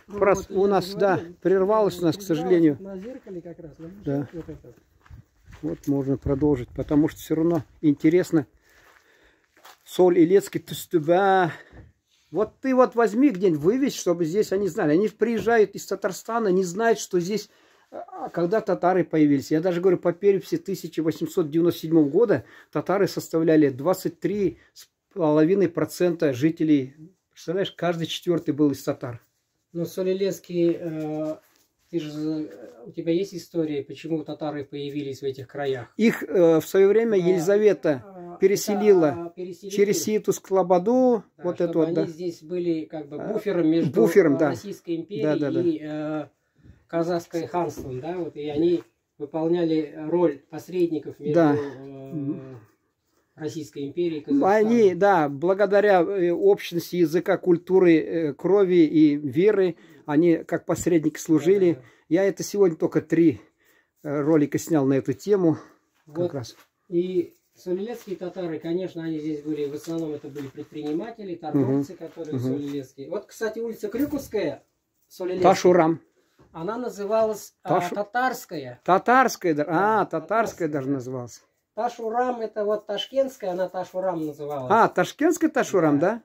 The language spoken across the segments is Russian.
Вот, у нас, да, прервалось у нас, к сожалению. На зеркале как раз. Да. Вот можно продолжить, потому что все равно интересно. Соль Илецкий, Тустуба. Вот ты вот возьми где-нибудь, вывесь, чтобы здесь они знали. Они приезжают из Татарстана, не знают, что здесь, когда татары появились. Я даже говорю, по переписи 1897 года татары составляли 23,5% жителей. Представляешь, каждый четвертый был из татар. Но Соль Илецкий, у тебя есть история, почему татары появились в этих краях? Их в свое время Елизавета переселила через Ситу-Слободу. Да, вот это вот, они да. Здесь были как бы буфером между Российской империей и казахское ханством, да, вот, и они выполняли роль посредников между Российской империей и Казахстаном. Они, да, благодаря общности языка, культуры, крови и веры, они как посредники служили. Да. Я это сегодня только 3 ролика снял на эту тему. Вот. Как раз. И соль-илецкие татары, конечно, они здесь были, в основном это были предприниматели, торговцы, которые соль-илецкие. Вот, кстати, улица Крюковская, Ташурам. Она называлась Татарская. Татарская, да. Татарская даже называлась. Ташурам, это вот Ташкентская, она Ташурам называлась. Ташкентская Ташурам, да?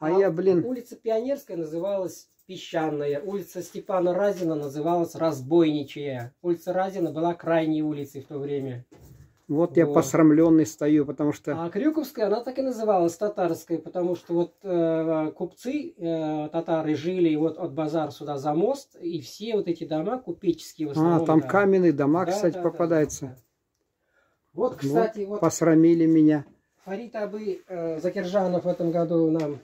Улица Пионерская называлась Песчаная. Улица Степана Разина называлась Разбойничья. Улица Разина была крайней улицей в то время. Вот я посрамленный стою, потому что... А Крюковская, она так и называлась Татарской, потому что вот купцы, татары, жили вот от базара сюда за мост, и все вот эти дома купеческие в основном. Там каменные дома, кстати, попадаются. Да. Вот, кстати, вот посрамили меня. Фарид Абы Закиржанов в этом году нам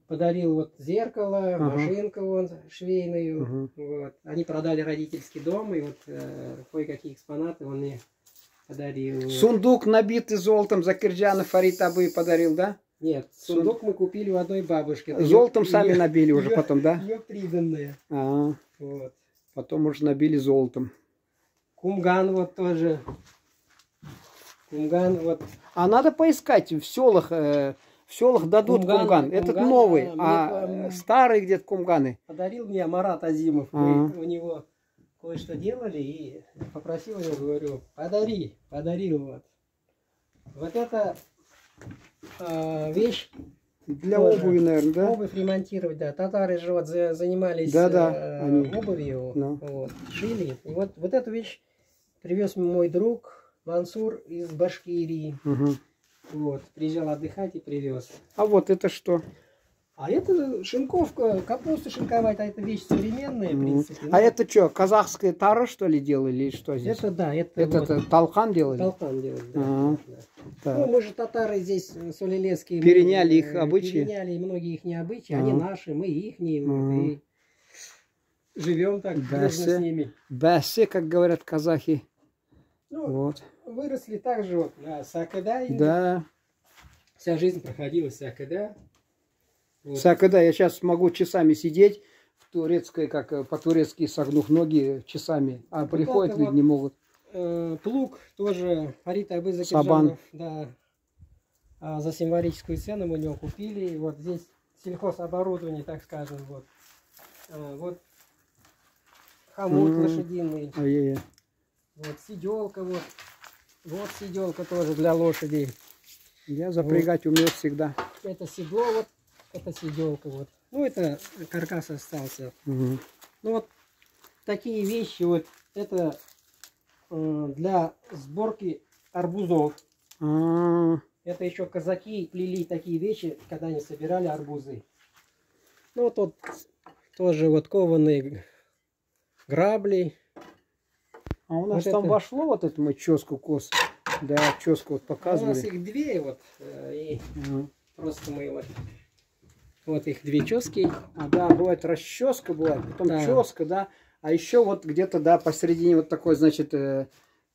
подарил вот зеркало, машинку вон, швейную. Вот. Они продали родительский дом, и вот кое-какие экспонаты он мне подарил. Сундук, набитый золотом, Закиржанов Фарид Абы подарил, да? Нет, сундук мы купили у одной бабушки. Золотом сами набили уже потом, да? Ее приданные. Вот. Потом уже набили золотом. Кумган вот тоже. Кумган вот. Надо поискать в селах дадут кумган. Этот новый, старые где-то кумганы. Подарил мне Марат Азимов. Мы у него кое-что делали и попросил его, говорю, подарил вот. Вот это вещь для обуви, наверное, да? Обувь ремонтировать, да. Татары же вот занимались обувью, вот, шили. И вот эту вещь привез мой друг Мансур из Башкирии. Вот, приезжал отдыхать и привез. А вот это что? А это шинковка, капуста шинковать, это вещь современная, в принципе. А это что, казахская тара, что ли, делали, или что здесь? Это да, это вот, талхан делали? Талхан делали, да. Ну, мы же татары здесь, соль-илецкие. Переняли их обычаи? Переняли многие их необычаи, они наши, мы ихние. И живем так дружно с ними. Бәсе, как говорят казахи. Ну, вот. Выросли также вот на Сакыда. Да. Вся жизнь проходила в Сакыда. Вот. Сакыда, я сейчас могу часами сидеть в турецкой, как по-турецки согнув ноги часами, а вот приходят люди, вот, не могут. Плуг тоже Фарид Абы Закиржанов, да, за символическую цену мы у него купили. И вот здесь сельхозоборудование, так скажем, вот. Вот хомут лошадиный. Вот сиделка, вот сиделка тоже для лошадей. Я запрягать умею всегда. Это седло, вот, это сиделка, вот. Ну, это каркас остался. Ну, вот такие вещи, вот, это для сборки арбузов. Это еще казаки плели такие вещи, когда они собирали арбузы. Ну, вот тут тоже вот кованые грабли. А у нас вот там вошло вот этому ческу кос. Да, ческу вот показывали. У нас их 2 вот. И просто мы вот их 2 чески. Да, бывает расческа, бывает, потом ческа, да. А еще вот где-то, да, посередине вот такой, значит,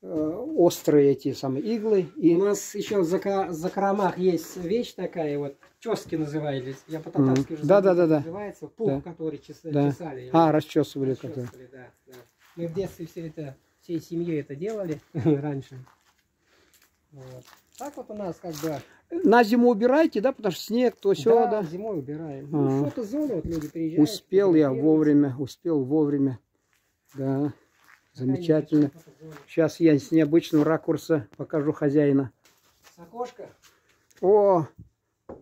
острые эти самые иглы. И у нас еще в закромах есть вещь такая, вот, чески назывались. Я по-татарски уже забыл, называется. Пух, который чесали. Расчесывали. Да. Мы в детстве все это, всей семьей это делали раньше. Вот. Так вот у нас как бы... На зиму убираете, да? Потому что снег, то все, Да, да? зимой убираем. Ну, что-то зона, вот люди приезжают. Успел я фотографируются. вовремя. Да, Такая замечательно. небольшая фотозона. Сейчас я с необычного ракурса покажу хозяина. С окошка. О,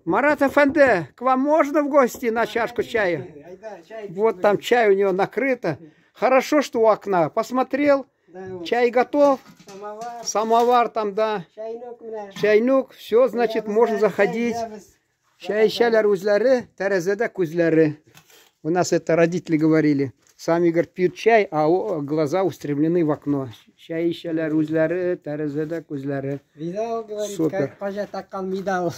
Марат Афенде, к вам можно в гости на чашку чая? Айда, чай Вот пить там будем. чай у него накрыто. Хорошо, что у окна. Посмотрел, Да, вот. чай готов. Самовар, Самовар там, да. чайнок у меня. Чайнук, все, значит, Я можно знаю, заходить. чай, я Чай içerler üzleri, terezede kuzları. У нас это родители говорили. Сами, говорят, пьют чай, а глаза устремлены в окно. Чай içerler üzleri, terezede kuzları. Видал, говорит, Супер. как пажа такан видал.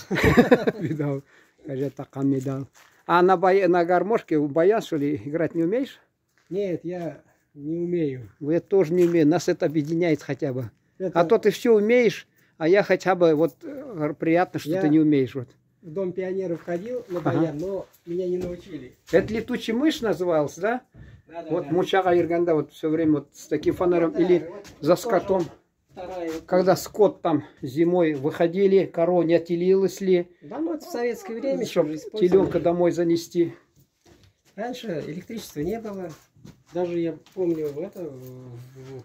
Видал, кажется, такой медал. А на гармошке баян, что ли, играть не умеешь? Нет, я не умею. Я тоже не умею, нас это объединяет хотя бы. Это А то ты все умеешь, а я хотя бы, вот, приятно, что Я- ты не умеешь. Вот. в Дом пионеров ходил на Ага. баян, но меня не научили. Это летучий мышь назывался, да? Да, да, Вот да. Мучага Ирганда вот все время вот с таким фонарем. Да, Или вот за тоже скотом. Вторая вот. Когда скот там зимой выходили, корова не отелилась ли, Да, ну это в советское время чтобы еще использовали. теленка домой занести. Раньше электричества не было. Даже я помню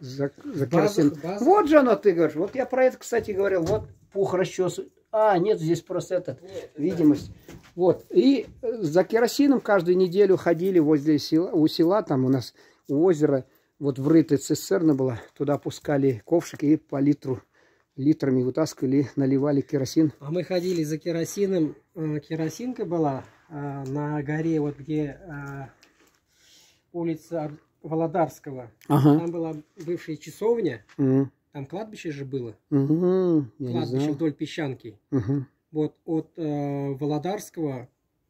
За в керосин. базах. Вот же оно, ты говоришь. Вот я про это, кстати, говорил. Вот пух расчесывает. А, нет, здесь просто этот, Нет, это- видимость. Вот. И за керосином каждую неделю ходили возле села, у села, там у нас у озера, вот врытая цистерна была. Туда пускали ковшик и по литрами вытаскивали, наливали керосин. А мы ходили за керосином. Керосинка была на горе, вот где улица Володарского. Ага. Там была бывшая часовня. Мгм. Там кладбище же было. Мгм. Я не Кладбище знал. вдоль песчанки. Мгм. Вот от Володарского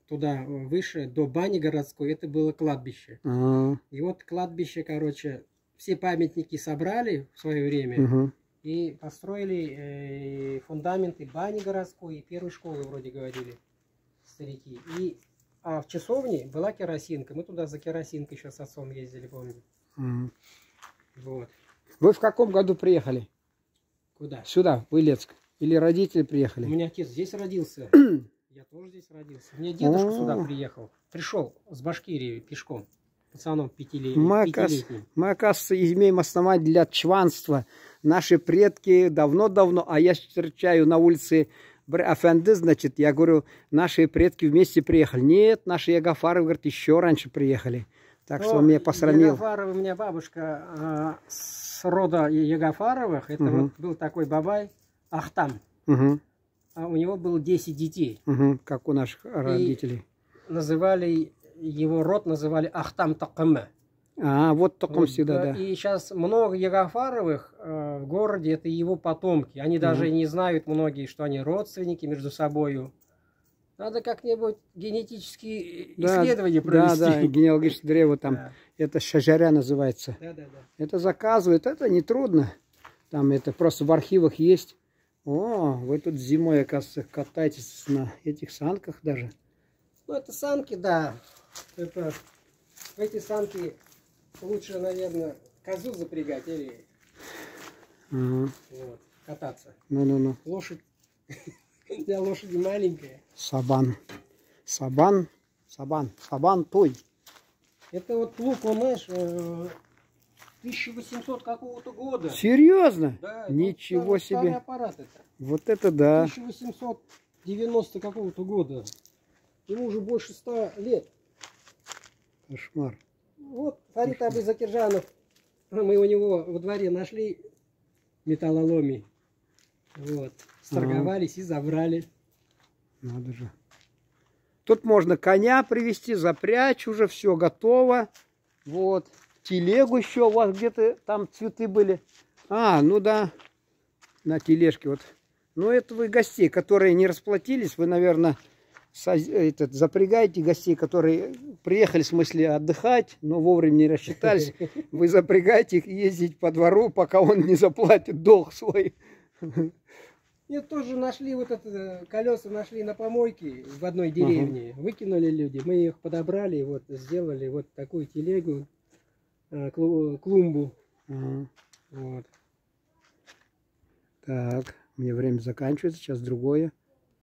туда выше, до бани городской, это было кладбище. А, И вот кладбище, короче, все памятники собрали в свое время мгм. и построили фундаменты бани городской и первой школы, вроде говорили старики. А в часовне была керосинка. Мы туда за керосинкой еще с отцом ездили, помню. Мгм. Вот. Вы в каком году приехали? Куда? Сюда, в Илецк? Или родители У приехали? меня отец здесь родился. Я тоже здесь родился. У меня дедушка сюда приехал. Пришел с Башкирии пешком. Пацаном Мы, пятилетним. оказывается, имеем основание для чванства. Наши предки давно-давно, а я встречаю на улице Афенды, значит, я говорю, наши предки вместе приехали. Нет, наши Ягафары, говорят, еще раньше приехали. Так что он меня посрамил. Ягафаров, у меня бабушка с рода Ягафаровых. Это Мгм. вот был такой бабай Ахтам. Угу, А у него было 10 детей. угу, как у наших родителей. Называли его род, называли Ахтам Такаме. А, вот таком Вот, всегда, да. И сейчас много Ягафаровых в городе, это его потомки. Они даже не знают многие, что они родственники между собою. Надо как-нибудь генетические Да, исследования да, провести. да, генеалогическое древо там. Да. Это шажаря называется. Да, да, да. Это заказывают, это нетрудно. Там это просто в архивах есть. О, вы тут зимой, оказывается, катаетесь на этих санках даже. Ну, это санки, да. Это в эти санки лучше, наверное, козу запрягать или Ага. вот, кататься. Ну-ну-ну. Лошадь. У меня лошадь маленькая. Сабан. Сабан. Сабан. Сабан той. Это вот плуг, он, знаешь, 1800 какого-то года. Серьезно? Да, это Ничего вот старый себе. аппарат это. Вот это да. 1890 какого-то года. Ему уже больше 100 лет. Кошмар. Вот Фарид Абы-Закиржанов. Мы у него во дворе нашли металлоломи. Вот. Сторговались и забрали. Надо же. Тут можно коня привезти, запрячь, уже все готово. Вот. Телегу еще у вас где-то там цветы были. А, ну да. На тележке вот. Ну это вы гостей, которые не расплатились, вы, наверное, запрягаете гостей, которые приехали, в смысле, отдыхать, но вовремя не рассчитались. Вы запрягаете их ездить по двору, пока он не заплатит долг свой. Нет, тоже нашли вот это, колеса нашли на помойке в одной деревне. Выкинули люди. Мы их подобрали, вот сделали вот такую телегу, клумбу. Ага. Вот. Так, Мне время заканчивается, сейчас другое.